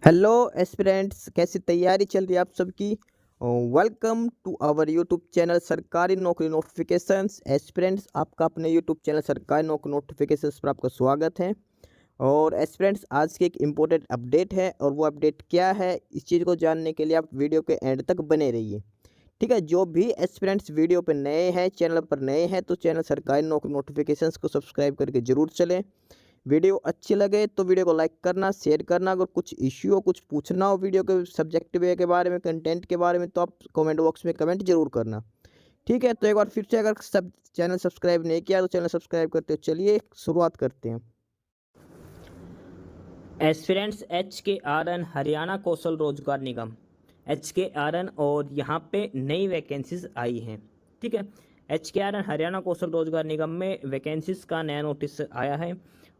Hello aspirants, कैसी तैयारी चल रही है आप सबकी। Welcome to our YouTube channel सरकारी नौकरी नोटिफिकेशंस। एस्पिरेंट्स, आपका अपने यूट्यूब चैनल सरकारी नौकरी नोटिफिकेशंस पर आपका स्वागत है। और एस्पिरेंट्स, आज की एक इम्पोर्टेंट अपडेट है, और वो अपडेट क्या है इस चीज़ को जानने के लिए आप वीडियो के एंड तक बने रहिए। ठीक है, जो भी एस्पिरेंट्स वीडियो पर नए हैं, चैनल पर नए हैं, तो चैनल सरकारी नौकरी नोटिफिकेशंस को सब्सक्राइब करके जरूर चलें। वीडियो अच्छी लगे तो वीडियो को लाइक करना, शेयर करना। अगर कुछ इश्यू हो, कुछ पूछना हो वीडियो के सब्जेक्ट वे के बारे में, कंटेंट के बारे में, तो आप कमेंट बॉक्स में कमेंट जरूर करना। ठीक है, तो एक बार फिर से, अगर सब चैनल सब्सक्राइब नहीं किया तो चैनल सब्सक्राइब करते हो। चलिए शुरुआत करते हैं। एस्पिरेंट्स HKRN हरियाणा कौशल रोजगार निगम HKRN, और यहाँ पे नई वैकेंसीज आई हैं। ठीक है, HKRN हरियाणा कौशल रोजगार निगम में वैकेंसीज का नया नोटिस आया है,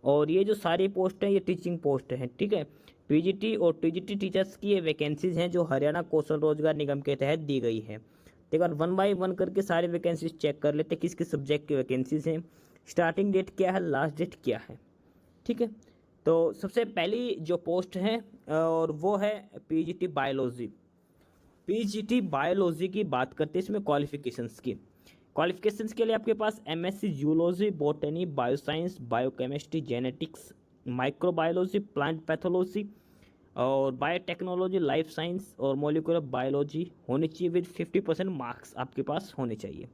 और ये जो सारी पोस्ट हैं ये टीचिंग पोस्ट हैं। ठीक है, PGT और TGT टीचर्स की ये वैकेंसीज हैं जो हरियाणा कौशल रोजगार निगम के तहत दी गई है। तो एक बार 1 बाय 1 करके सारी वैकेंसीज चेक कर लेते हैं किस किस सब्जेक्ट की वैकेंसीज हैं, स्टार्टिंग डेट क्या है, लास्ट डेट क्या है। ठीक है, तो सबसे पहली जो पोस्ट है और वो है PGT बायोलॉजी। PGT बायोलॉजी की बात करते हैं इसमें क्वालिफिकेशंस की। क्वालिफिकेशंस के लिए आपके पास MSc zoology, botany, bioscience, biochemistry, genetics, microbiology, plant pathology और बायोटेक्नोलॉजी, लाइफ साइंस और मोलिकुलर बायोलॉजी होनी चाहिए विद 50% मार्क्स आपके पास होने चाहिए।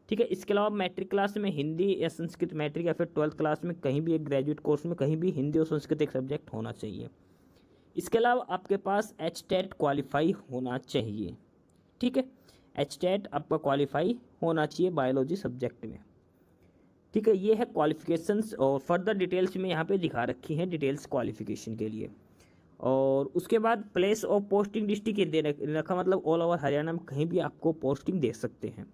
ठीक है, इसके अलावा मैट्रिक क्लास में हिंदी या संस्कृत मैट्रिक, या फिर 12th क्लास में कहीं भी एक ग्रेजुएट कोर्स में कहीं भी हिंदी और संस्कृत एक सब्जेक्ट होना चाहिए। इसके अलावा आपके पास HTET क्वालिफाई होना चाहिए। ठीक है, HTET आपका क्वालिफाई होना चाहिए बायोलॉजी सब्जेक्ट में। ठीक है, ये है क्वालिफिकेशंस, और फर्दर डिटेल्स में यहाँ पे दिखा रखी हैं डिटेल्स क्वालिफिकेशन के लिए। और उसके बाद प्लेस ऑफ पोस्टिंग डिस्ट्रिक्ट दे रखा, मतलब ऑल ओवर हरियाणा में कहीं भी आपको पोस्टिंग दे सकते हैं।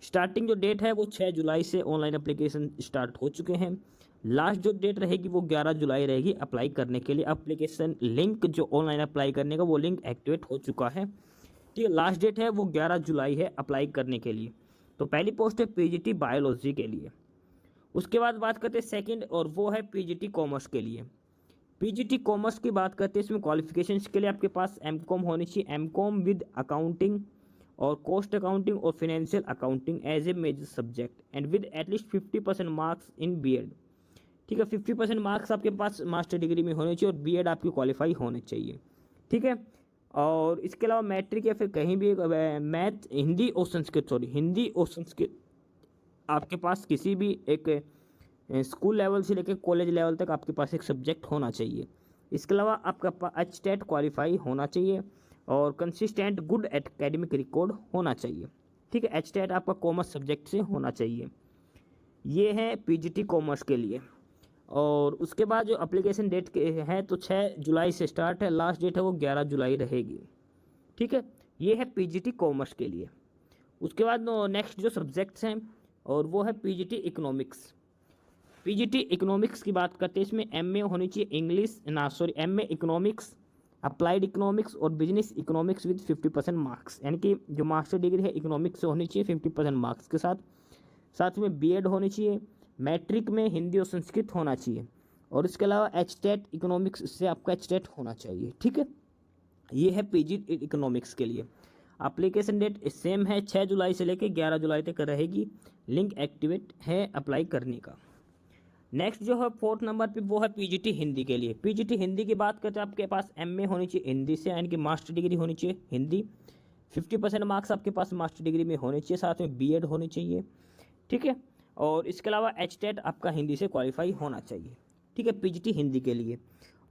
स्टार्टिंग जो डेट है वो 6 जुलाई से ऑनलाइन एप्लीकेशन स्टार्ट हो चुके हैं। लास्ट जो डेट रहेगी वो 11 जुलाई रहेगी अप्लाई करने के लिए। एप्लीकेशन लिंक जो ऑनलाइन अप्लाई करने का वो लिंक एक्टिवेट हो चुका है। ठीक है, लास्ट डेट है वो 11 जुलाई है अप्लाई करने के लिए। तो पहली पोस्ट है PGT बायोलॉजी के लिए। उसके बाद बात करते हैं सेकंड, और वो है PGT कॉमर्स के लिए। PGT कॉमर्स की बात करते हैं, इसमें क्वालिफिकेशंस के लिए आपके पास MCOM होनी चाहिए, MCOM विद अकाउंटिंग और कॉस्ट अकाउंटिंग और financial accounting as a major subject and with at least 50% marks in BEd। ठीक है, 50% मार्क्स आपके पास मास्टर डिग्री में होने चाहिए और BEd आपकी क्वालिफाई होने चाहिए। ठीक है, और इसके अलावा मैट्रिक या फिर कहीं भी मैथ, हिंदी और संस्कृत, हिंदी और संस्कृत आपके पास किसी भी एक स्कूल लेवल से लेकर कॉलेज लेवल तक आपके पास एक सब्जेक्ट होना चाहिए। इसके अलावा आपका HTET क्वालिफाई होना चाहिए और कंसिस्टेंट गुड एकेडमिक रिकॉर्ड होना चाहिए। ठीक है, HTET आपका कॉमर्स सब्जेक्ट से होना चाहिए। ये है PGT कॉमर्स के लिए। और उसके बाद जो एप्लीकेशन डेट के है तो 6 जुलाई से स्टार्ट है, लास्ट डेट है वो 11 जुलाई रहेगी। ठीक है, ये है PGT कॉमर्स के लिए। उसके बाद नेक्स्ट जो सब्जेक्ट्स हैं और वो है PGT इकोनॉमिक्स। PGT इकोनॉमिक्स की बात करते हैं, इसमें MA होनी चाहिए English MA economics, applied economics और बिजनेस इकोनॉमिक्स विद 50% मार्क्स, यानी कि जो मास्टर डिग्री है इकोनॉमिक्स से होनी चाहिए 50% मार्क्स के साथ। साथ में BEd होनी चाहिए, मैट्रिक में हिंदी और संस्कृत होना चाहिए, और इसके अलावा HTET इकोनॉमिक्स से आपका HTET होना चाहिए। ठीक है, ये है PGT इकोनॉमिक्स के लिए। एप्लीकेशन डेट सेम है, 6 जुलाई से लेकर 11 जुलाई तक रहेगी। लिंक एक्टिवेट है अप्लाई करने का। नेक्स्ट जो है 4th नंबर पे वो है PGT हिंदी के लिए। PGT हिंदी की बात करते हैं, आपके पास MA होनी चाहिए हिंदी से, यानी कि मास्टर डिग्री होनी चाहिए हिंदी, 50% मार्क्स आपके पास मास्टर डिग्री में होने चाहिए, साथ में BEd होनी चाहिए। ठीक है, और इसके अलावा HTET आपका हिंदी से क्वालिफाई होना चाहिए। ठीक है, PGT हिंदी के लिए,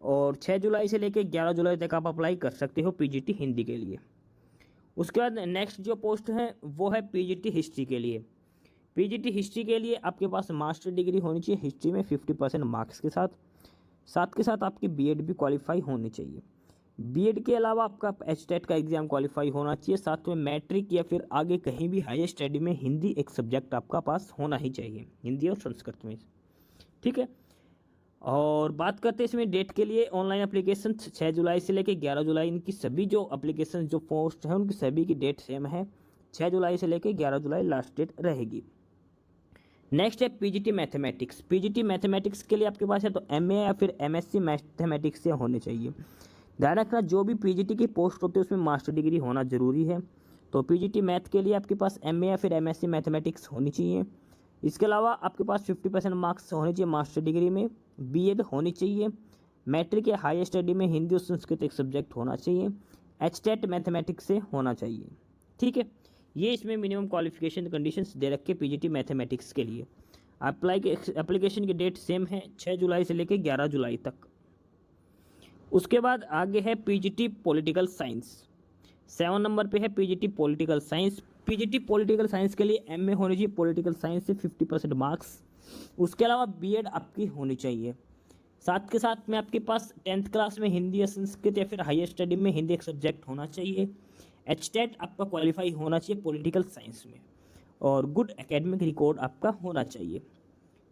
और 6 जुलाई से लेकर 11 जुलाई तक आप अप्लाई कर सकते हो PGT हिंदी के लिए। उसके बाद नेक्स्ट जो पोस्ट है वो है PGT हिस्ट्री के लिए। PGT हिस्ट्री के लिए आपके पास मास्टर डिग्री होनी चाहिए हिस्ट्री में 50% मार्क्स के साथ, साथ के साथ आपकी BEd भी क्वालिफाई होनी चाहिए। BEd के अलावा आपका HTET का एग्जाम क्वालिफाई होना चाहिए, साथ में मैट्रिक या फिर आगे कहीं भी हायर स्टडी में हिंदी एक सब्जेक्ट आपका पास होना ही चाहिए, हिंदी और संस्कृत में। ठीक है, और बात करते हैं इसमें डेट के लिए, ऑनलाइन एप्लीकेशन 6 जुलाई से लेकर 11 जुलाई, इनकी सभी जो एप्लीकेशन जो पोस्ट है उनकी सभी की डेट सेम है, 6 जुलाई से लेकर 11 जुलाई लास्ट डेट रहेगी। नेक्स्ट है PGT मैथमेटिक्स। PGT मैथमेटिक्स के लिए आपके पास है तो MA या फिर MSc मैथमेटिक्स से होने चाहिए। ध्यान रखना जो भी पीजीटी की पोस्ट होती है उसमें मास्टर डिग्री होना जरूरी है। तो पीजीटी मैथ के लिए आपके पास एमए या फिर एमएससी मैथमेटिक्स होनी चाहिए। इसके अलावा आपके पास 50% मार्क्स होने चाहिए मास्टर डिग्री में। बीएड होनी चाहिए। मैट्रिक या हायर स्टडी में हिंदी और संस्कृत एक सब्जेक्ट होना चाहिए। एचटेट मैथमेटिक्स से होना चाहिए। ठीक है, ये इसमें मिनिमम क्वालिफिकेशन कंडीशंस दे रखे पीजीटी मैथमेटिक्स के लिए। एप्लीकेशन की डेट सेम है 6 जुलाई से लेकर 11 जुलाई तक। उसके बाद आगे है पीजीटी पॉलिटिकल साइंस। 7 नंबर पे है PGT political science. PGT political science के लिए एमए होनी चाहिए पॉलिटिकल साइंस से 50% मार्क्स। उसके अलावा बीएड आपकी होनी चाहिए। साथ के साथ में आपके पास 10th क्लास में हिंदी या संस्कृत या फिर हायर स्टडी में हिंदी एक सब्जेक्ट होना चाहिए। एचटेट आपका क्वालिफाई होना चाहिए पॉलिटिकल साइंस में, और गुड एकेडमिक रिकॉर्ड आपका होना चाहिए।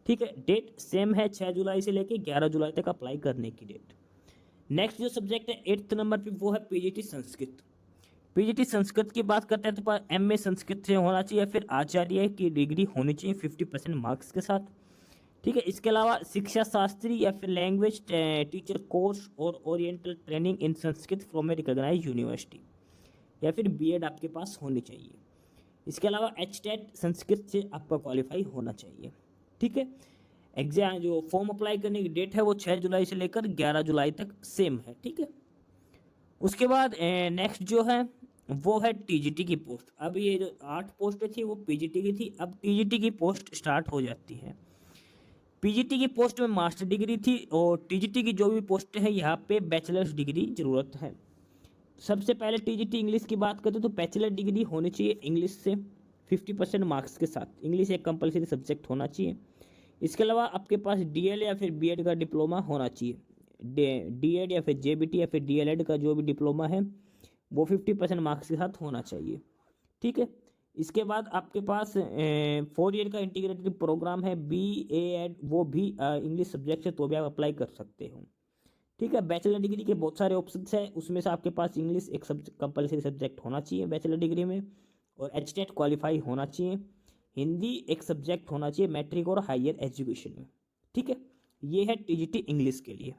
ठीक है, डेट सेम है 6 जुलाई से लेकर 11 जुलाई तक अप्लाई करने की डेट। नेक्स्ट जो सब्जेक्ट है 8th नंबर पे वो है पीजीटी संस्कृत। पीजीटी संस्कृत की बात करते हैं तो एमए संस्कृत से होना चाहिए, फिर आचार्य की डिग्री होनी चाहिए 50% मार्क्स के साथ। ठीक है, इसके अलावा शिक्षा शास्त्री या फिर लैंग्वेज टीचर कोर्स और oriental training in Sanskrit from a recognised university या फिर बीएड आपके पास होनी चाहिए। इसके अलावा एचटेट संस्कृत से आपका क्वालिफाई होना चाहिए। ठीक है, एग्जाम जो फॉर्म अप्लाई करने की डेट है वो 6 जुलाई से लेकर 11 जुलाई तक सेम है। ठीक है, उसके बाद नेक्स्ट जो है वो है टीजीटी की पोस्ट। अब ये जो 8 पोस्टें थी वो पीजीटी की थी, अब टीजीटी की पोस्ट स्टार्ट हो जाती है। पीजीटी की पोस्ट में मास्टर डिग्री थी, और टीजीटी की जो भी पोस्ट है यहाँ पे बैचलर्स डिग्री ज़रूरत है। सबसे पहले टीजीटी इंग्लिश की बात करते तो बैचलर डिग्री होनी चाहिए इंग्लिश से 50% मार्क्स के साथ। इंग्लिश एक कंपलसरी सब्जेक्ट होना चाहिए। इसके अलावा आपके पास डीएल या फिर बीएड का डिप्लोमा होना चाहिए। डीएड या फिर जेबीटी या फिर डीएलएड का जो भी डिप्लोमा है वो 50% मार्क्स के साथ होना चाहिए। ठीक है, इसके बाद आपके पास 4 ईयर का इंटीग्रेटेड प्रोग्राम है BA, वो भी इंग्लिश सब्जेक्ट है तो भी आप अप्लाई कर सकते हो। ठीक है, बैचलर डिग्री के बहुत सारे ऑप्शंस हैं, उसमें से आपके पास इंग्लिश एक कंपलसरी सब्जेक्ट होना चाहिए बैचलर डिग्री में, और एचटेट क्वालिफाई होना चाहिए। हिंदी एक सब्जेक्ट होना चाहिए मैट्रिक और हायर एजुकेशन में। ठीक है, ये है टीजीटी इंग्लिश के लिए।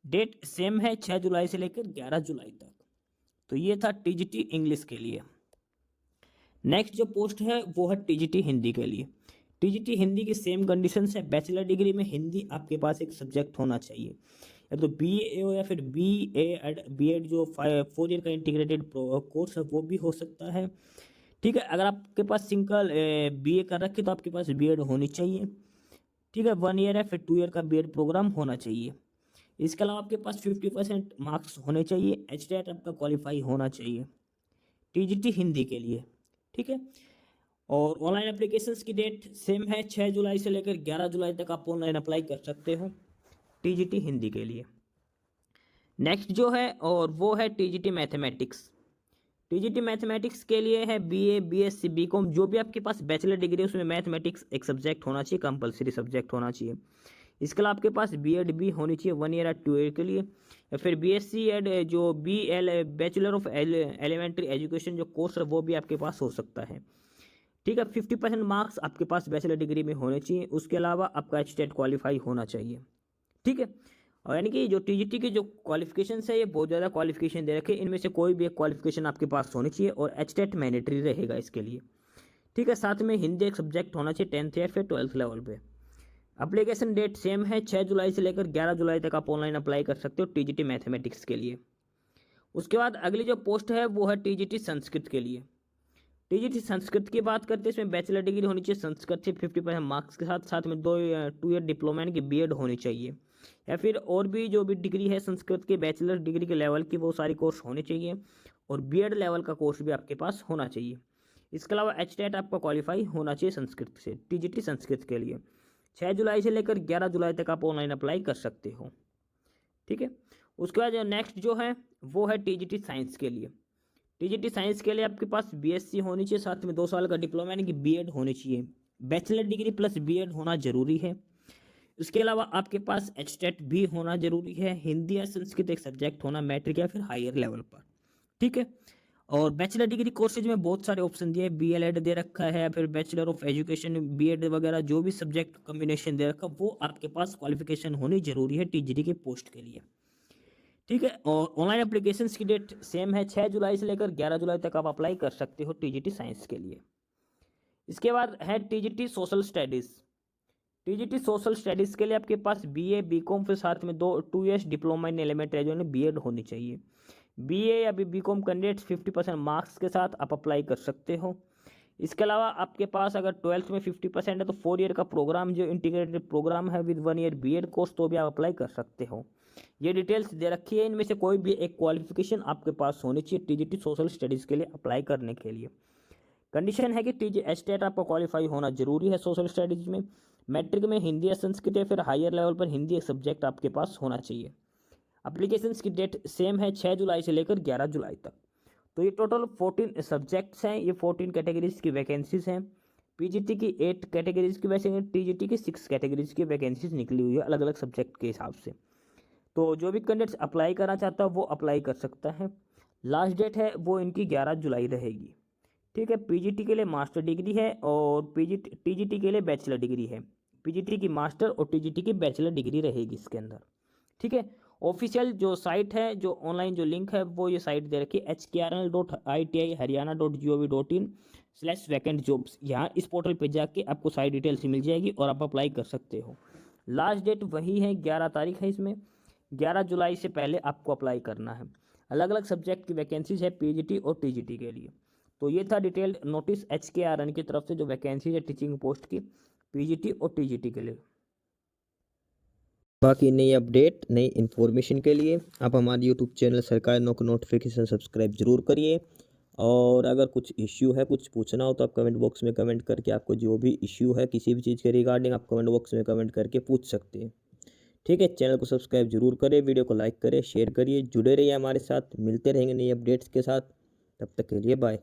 डेट सेम है 6 जुलाई से लेकर 11 जुलाई तक। तो ये था टीजीटी इंग्लिश के लिए। नेक्स्ट जो पोस्ट है वो है टीजीटी हिंदी के लिए। टीजीटी हिंदी की सेम कंडीशंस है, बैचलर डिग्री में हिंदी आपके पास एक सब्जेक्ट होना चाहिए, या तो BA हो या फिर बीएड जो 4 ईयर का इंटीग्रेटेड कोर्स है वो भी हो सकता है। ठीक है, अगर आपके पास सिंगल BA कर रखे तो आपके पास बीएड होनी चाहिए। ठीक है, 1 ईयर है फिर 2 ईयर का बीएड प्रोग्राम होना चाहिए। इसके अलावा आपके पास 50% मार्क्स होने चाहिए। एचटेट आपका क्वालिफाई होना चाहिए टीजीटी हिंदी के लिए। ठीक है, और ऑनलाइन एप्लीकेशंस की डेट सेम है 6 जुलाई से लेकर 11 जुलाई तक आप ऑनलाइन अप्लाई कर सकते हो टीजीटी हिंदी के लिए। नेक्स्ट जो है और वो है टीजीटी मैथमेटिक्स। टीजीटी मैथमेटिक्स के लिए है BA, BSc, BCom, जो भी आपके पास बैचलर डिग्री है उसमें मैथमेटिक्स एक सब्जेक्ट होना चाहिए, कंपलसरी सब्जेक्ट होना चाहिए। इसके अलावा आपके पास बीएड भी होनी चाहिए 1 ईयर या 2 ईयर के लिए, या फिर BSc एड जो BL bachelor of elementary education जो कोर्स है वो भी आपके पास हो सकता है। ठीक है, 50% मार्क्स आपके पास बैचलर डिग्री में होने चाहिए। उसके अलावा आपका एचटेट क्वालिफाई होना चाहिए। ठीक है, और यानी कि जो टीजीटी की जो क्वालिफिकेशन है ये बहुत ज़्यादा क्वालिफिकेशन दे रखे, इनमें से कोई भी एक क्वालिफिकेशन आपके पास होनी चाहिए, और एचटेट मैंडेटरी रहेगा इसके लिए। ठीक है, साथ में हिंदी एक सब्जेक्ट होना चाहिए 10th या फिर 12th लेवल पे। एप्लीकेशन डेट सेम है 6 जुलाई से लेकर 11 जुलाई तक आप ऑनलाइन अप्लाई कर सकते हो टीजीटी मैथमेटिक्स के लिए। उसके बाद अगली जो पोस्ट है वो है टीजीटी संस्कृत के लिए। टीजीटी संस्कृत की बात करते हैं, इसमें बैचलर डिग्री होनी चाहिए संस्कृत से 50% मार्क्स के साथ, साथ में 2 ईयर डिप्लोमा यानी कि बीएड होनी चाहिए, या फिर और भी जो भी डिग्री है संस्कृत के बैचलर डिग्री के लेवल की वो सारी कोर्स होने चाहिए, और बीएड लेवल का कोर्स भी आपके पास होना चाहिए। इसके अलावा एचटेट आपका क्वालिफाई होना चाहिए संस्कृत से टीजीटी संस्कृत के लिए। 6 जुलाई से लेकर 11 जुलाई तक आप ऑनलाइन अप्लाई कर सकते हो। ठीक है, उसके बाद नेक्स्ट जो है वो है टीजीटी साइंस के लिए। टीजीटी साइंस के लिए आपके पास BSc होनी चाहिए, साथ में 2 साल का डिप्लोमा यानी कि बीएड होनी चाहिए। बैचलर डिग्री प्लस बीएड होना जरूरी है। इसके अलावा आपके पास एचटेट भी होना जरूरी है। हिंदी या संस्कृत एक सब्जेक्ट होना मैट्रिक या फिर हायर लेवल पर। ठीक है, और बैचलर डिग्री कोर्सेज में बहुत सारे ऑप्शन दिए, BLED दे रखा है, फिर बैचलर ऑफ एजुकेशन, बीएड वगैरह जो भी सब्जेक्ट कम्बिनेशन दे रखा वो आपके पास क्वालिफिकेशन होनी जरूरी है टीजीटी के पोस्ट के लिए। ठीक है। और ऑनलाइन एप्लीकेशंस की डेट सेम है, 6 जुलाई से लेकर 11 जुलाई तक आप अप्लाई कर सकते हो टीजीटी साइंस के लिए। इसके बाद है TGT social studies. TGT social studies के लिए आपके पास बीए बीकॉम के साथ में 2 ईयर्स डिप्लोमा इन एलिमेंट है, जो है बीएड होनी चाहिए। बीए या बीकॉम कैंडिडेट्स 50% मार्क्स के साथ आप अप्लाई कर सकते हो। इसके अलावा आपके पास अगर 12th में 50% है तो 4 ईयर का प्रोग्राम जो इंटीग्रेटेड प्रोग्राम है विद 1 ईयर बीएड कोर्स, तो भी आप अप्लाई कर सकते हो। ये डिटेल्स दे रखी है, इनमें से कोई भी एक क्वालिफिकेशन आपके पास होनी चाहिए टीजीटी सोशल स्टडीज़ के लिए अप्लाई करने के लिए। कंडीशन है कि टीजी एस्टेट आपको क्वालिफाई होना जरूरी है सोशल स्टडीज़ में। मैट्रिक में हिंदी या संस्कृत या फिर हायर लेवल पर हिंदी एक सब्जेक्ट आपके पास होना चाहिए। एप्लीकेशंस की डेट सेम है, 6 जुलाई से लेकर 11 जुलाई तक। तो ये टोटल 14 सब्जेक्ट्स हैं, ये 14 कैटेगरीज की वैकेंसीज हैं। पीजीटी की 8 कैटेगरीज की वैसे टीजीटी की 6 कैटेगरीज की वैकेंसीज निकली हुई है अलग अलग सब्जेक्ट के हिसाब से। तो जो भी कैंडिडेट्स अप्लाई करना चाहता है वो अप्लाई कर सकता है। लास्ट डेट है वो इनकी 11 जुलाई रहेगी। ठीक है। पीजीटी के लिए मास्टर डिग्री है और टीजीटी के लिए बैचलर डिग्री है। पीजीटी की मास्टर और टीजीटी की बैचलर डिग्री रहेगी इसके अंदर। ठीक है। ऑफिशियल जो साइट है, जो ऑनलाइन जो लिंक है, वो ये साइट दे रखी है hkrnl.iti.haryana.gov.in/vacant jobs। यहाँ इस पोर्टल पे जाके आपको सारी डिटेल्स मिल जाएगी और आप अप्लाई कर सकते हो। लास्ट डेट वही है, 11 तारीख है। इसमें 11 जुलाई से पहले आपको अप्लाई करना है। अलग अलग सब्जेक्ट की वैकेंसीज है पीजीटी और टीजीटी के लिए। तो ये था डिटेल्ड नोटिस HKRN की तरफ से जो वैकेंसीज है टीचिंग पोस्ट की पीजीटी और टीजीटी के लिए। बाकी नई अपडेट नई इन्फॉर्मेशन के लिए आप हमारे यूट्यूब चैनल सरकारी नौकरी नोटिफिकेशन सब्सक्राइब जरूर करिए। और अगर कुछ इश्यू है, कुछ पूछना हो तो आप कमेंट बॉक्स में कमेंट करके आपको जो भी इश्यू है किसी भी चीज़ के रिगार्डिंग आप कमेंट बॉक्स में कमेंट करके पूछ सकते हैं। ठीक है। चैनल को सब्सक्राइब जरूर करें, वीडियो को लाइक करें, शेयर करिए, जुड़े रहिए हमारे साथ। मिलते रहेंगे नई अपडेट्स के साथ। तब तक के लिए बाय।